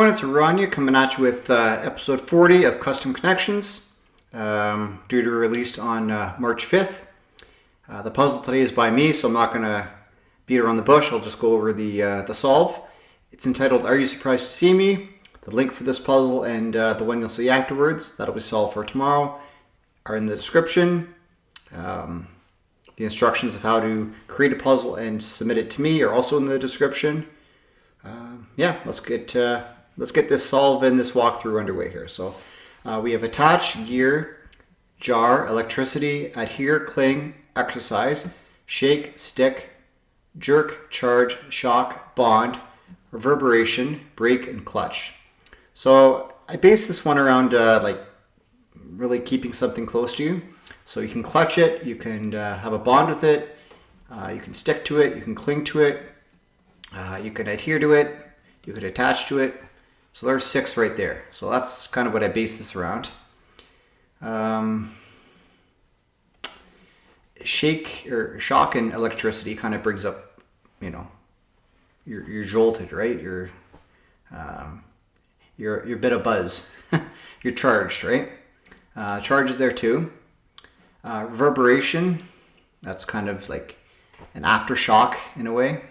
everyone, it's Oranje coming at you with episode 40 of Custom Connections, due to be released on March 5th. The puzzle today is by me, so I'm not going to beat around the bush. I'll just go over the solve. It's entitled, Are You Surprised to See Me? The link for this puzzle and the one you'll see afterwards, that'll be solved for tomorrow, are in the description. The instructions of how to create a puzzle and submit it to me are also in the description. Yeah, let's get this solve and this walkthrough underway here. So we have attach, gear, jar, electricity, adhere, cling, exercise, shake, stick, jerk, charge, shock, bond, reverberation, brake, and clutch. So I base this one around like really keeping something close to you. So you can clutch it, you can have a bond with it, you can stick to it, you can cling to it, you can adhere to it, you could attach to it. So there's 6 right there. So that's kind of what I base this around. Shake or shock and electricity kind of brings up, you know, you're jolted, right? You're a bit of buzz. You're charged, right? Charge is there too. Reverberation, that's kind of like an aftershock in a way.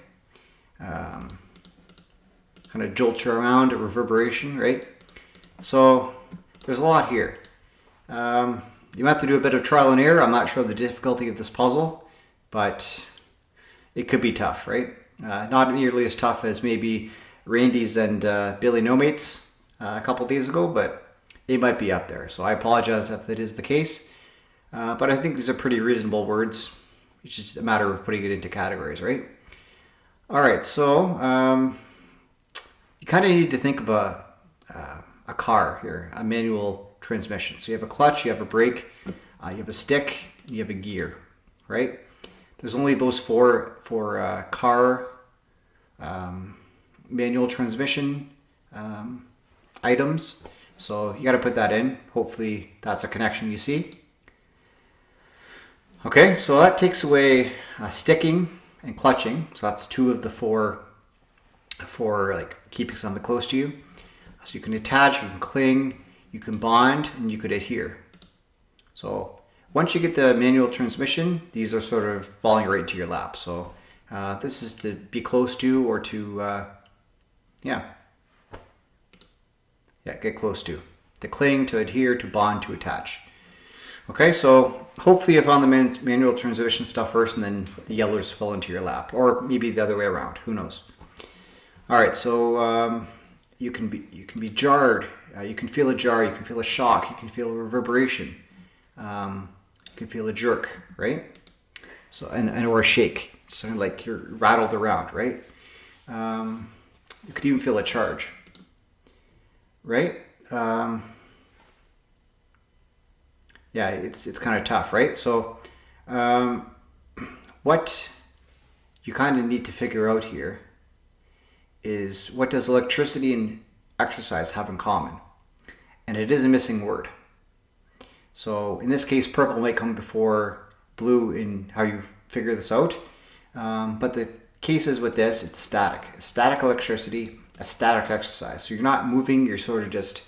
Kind of jolts you around, a reverberation, right? So there's a lot here. You have to do a bit of trial and error. I'm not sure of the difficulty of this puzzle, but it could be tough, right? Not nearly as tough as maybe Randy's and Billy No Mates a couple days ago, but they might be up there. So I apologize if that is the case. But I think these are pretty reasonable words. It's just a matter of putting it into categories, right? All right, so you kind of need to think of a car here, a manual transmission. So you have a clutch, you have a brake, you have a stick, and you have a gear, right? There's only those four for car manual transmission items. So you got to put that in. Hopefully that's a connection you see. Okay, so that takes away sticking and clutching. So that's 2 of the 4 for like keeping something close to you. So you can attach, you can cling, you can bond, and you could adhere. So once you get the manual transmission, these are sort of falling right into your lap. So this is to be close to or to, get close to cling, to adhere, to bond, to attach. Okay, so hopefully you found the manual transmission stuff first and then the yellers fall into your lap, or maybe the other way around, who knows. All right, so you can be jarred, you can feel a jar, you can feel a shock, you can feel a reverberation, you can feel a jerk, right? So and or a shake, so like you're rattled around, right? You could even feel a charge, right? Yeah, it's kind of tough, right? So what you kind of need to figure out here is, what does electricity and exercise have in common? And it is a missing word. So in this case, purple might come before blue in how you figure this out. But the case is with this, it's static. A static electricity, a static exercise. So you're not moving, you're sort of just,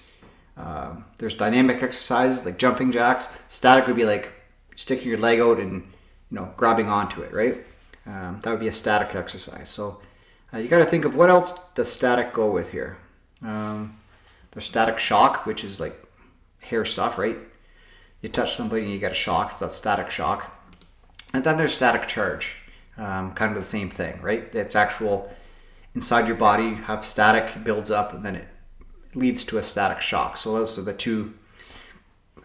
there's dynamic exercises like jumping jacks. Static would be like sticking your leg out and, you know, grabbing onto it, right? That would be a static exercise. So you got to think of what else does static go with here. There's static shock, which is like hair stuff, right? You touch somebody and you get a shock, so that's static shock. And then there's static charge, kind of the same thing, right? It's actual inside your body, you have static, builds up, and then it leads to a static shock. So those are the 2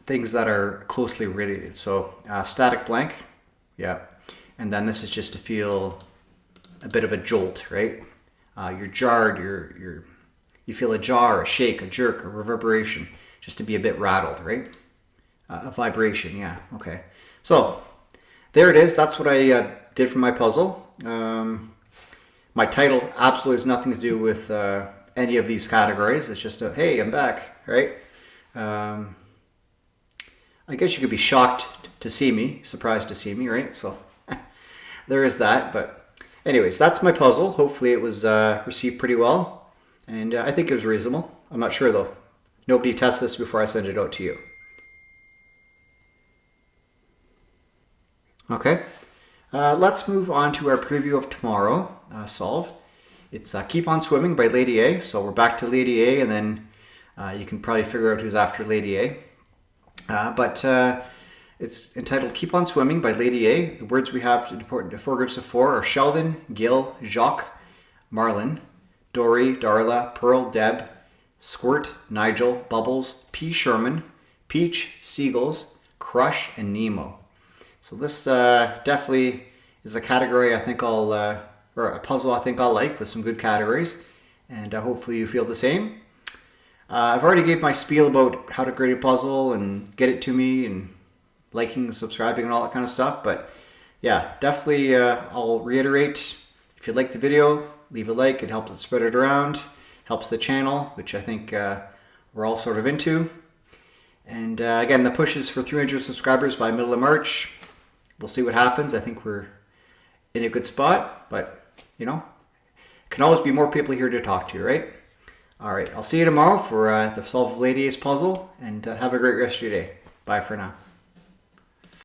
things that are closely related. So static blank, yeah. And then this is just to feel a bit of a jolt, right? You're jarred, you feel a jar, a shake, a jerk, a reverberation, just to be a bit rattled, right? A vibration, yeah, okay. So there it is. That's what I did for my puzzle. My title absolutely has nothing to do with any of these categories. It's just a, hey, I'm back, right? I guess you could be shocked to see me, surprised to see me, right? So there is that. But anyways, that's my puzzle. Hopefully it was received pretty well. And I think it was reasonable. I'm not sure though. Nobody tests this before I send it out to you. Okay, let's move on to our preview of tomorrow solve. It's Keep on Swimming by Lady A. So we're back to Lady A, and then you can probably figure out who's after Lady A. But it's entitled Keep on Swimming by Lady A. The words we have to the four groups of four are Sheldon, Gil, Jacques, Marlin, Dory, Darla, Pearl, Deb, Squirt, Nigel, Bubbles, P. Sherman, Peach, Seagulls, Crush, and Nemo. So this definitely is a category I think or a puzzle I think I'll like, with some good categories, and hopefully you feel the same. I've already gave my spiel about how to grade a puzzle and get it to me, and liking, subscribing, and all that kind of stuff, but yeah, definitely I'll reiterate, if you like the video, leave a like. It helps it spread it around, helps the channel, which I think we're all sort of into. And again, the push is for 300 subscribers by middle of March. We'll see what happens. I think we're in a good spot, but you know, can always be more people here to talk to, right? All right, I'll see you tomorrow for the Solve of Lady A's puzzle, and have a great rest of your day. Bye for now.